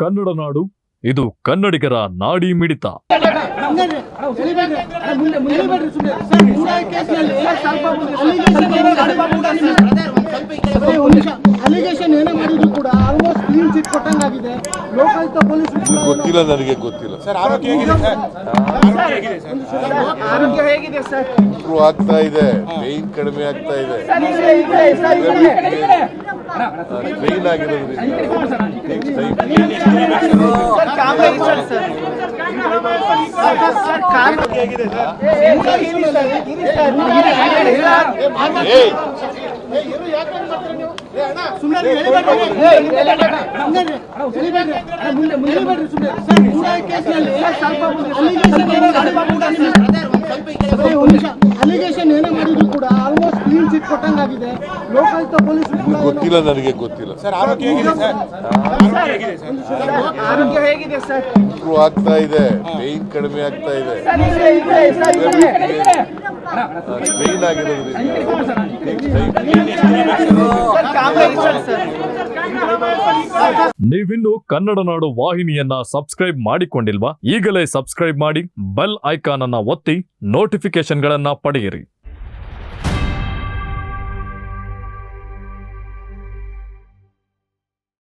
ಕನ್ನಡ ನಾಡು, ಇದು ಕನ್ನಡಿಗರ ನಾಡಿ ಮಿಡಿತ. ಅಲಿಗೇಷನ್ ಏನೇ ಮಾಡಿದ್ರು ಕೂಡ ಆಲ್ಮೋಸ್ಟ್ ಕ್ಲೀನ್ ಚಿಟ್ ಕೊಟ್ಟಂಗಾಗಿದೆ. ಲೋಕಾಯುಕ್ತ ಪೊಲೀಸ್ ಗೊತ್ತಿಲ್ಲ, ನನಗೆ ಗೊತ್ತಿಲ್ಲ ಸರ್. ಆರೋಗ್ಯ ಹೇಗಿದೆ ಸರ್? ಇಂಪ್ರೂವ್ ಆಗ್ತಾ ಇದೆ, ಪೇಯ್ನ್ ಕಡಿಮೆ ಆಗ್ತಾ ಇದೆ. ಟ್ರೈನ್ ಆಗಿರೋದ್ರಿಂದ ಅಲಿಗೇಷನ್ ಏನೇ ಮಾಡಿದ್ರು ಕೂಡ ಆಲ್ಮೋಸ್ಟ್ ಕ್ಲೀನ್ ಚಿಟ್ ಕೊಟ್ಟಂಗಾಗಿದೆ. ಲೋಕಾಯುಕ್ತ ಪೊಲೀಸ್ ಗೊತ್ತಿಲ್ಲ, ನನಗೆ ಗೊತ್ತಿಲ್ಲ ಸರ್. ಆರೋಗ್ಯ ಹೇಗಿದೆ ಸರ್? ಇಂಪ್ರೂವ್ ಆಗ್ತಾ ಇದೆ, ಪೇಯ್ನ್ ಕಡಿಮೆ ಆಗ್ತಾ ಇದೆ. ಟ್ರೈನ್ ಆಗಿರೋದ್ರಿಂದ ನೀವಿನ್ನು ಕನ್ನಡ ನಾಡು ವಾಹಿನಿಯನ್ನ ಸಬ್ಸ್ಕ್ರೈಬ್ ಮಾಡಿಕೊಂಡಿಲ್ವಾ? ಈಗಲೇ ಸಬ್ಸ್ಕ್ರೈಬ್ ಮಾಡಿ, ಬೆಲ್ ಐಕಾನ್ ಅನ್ನ ಒತ್ತಿ ನೋಟಿಫಿಕೇಶನ್ ಗಳನ್ನ ಪಡೆಯಿರಿ.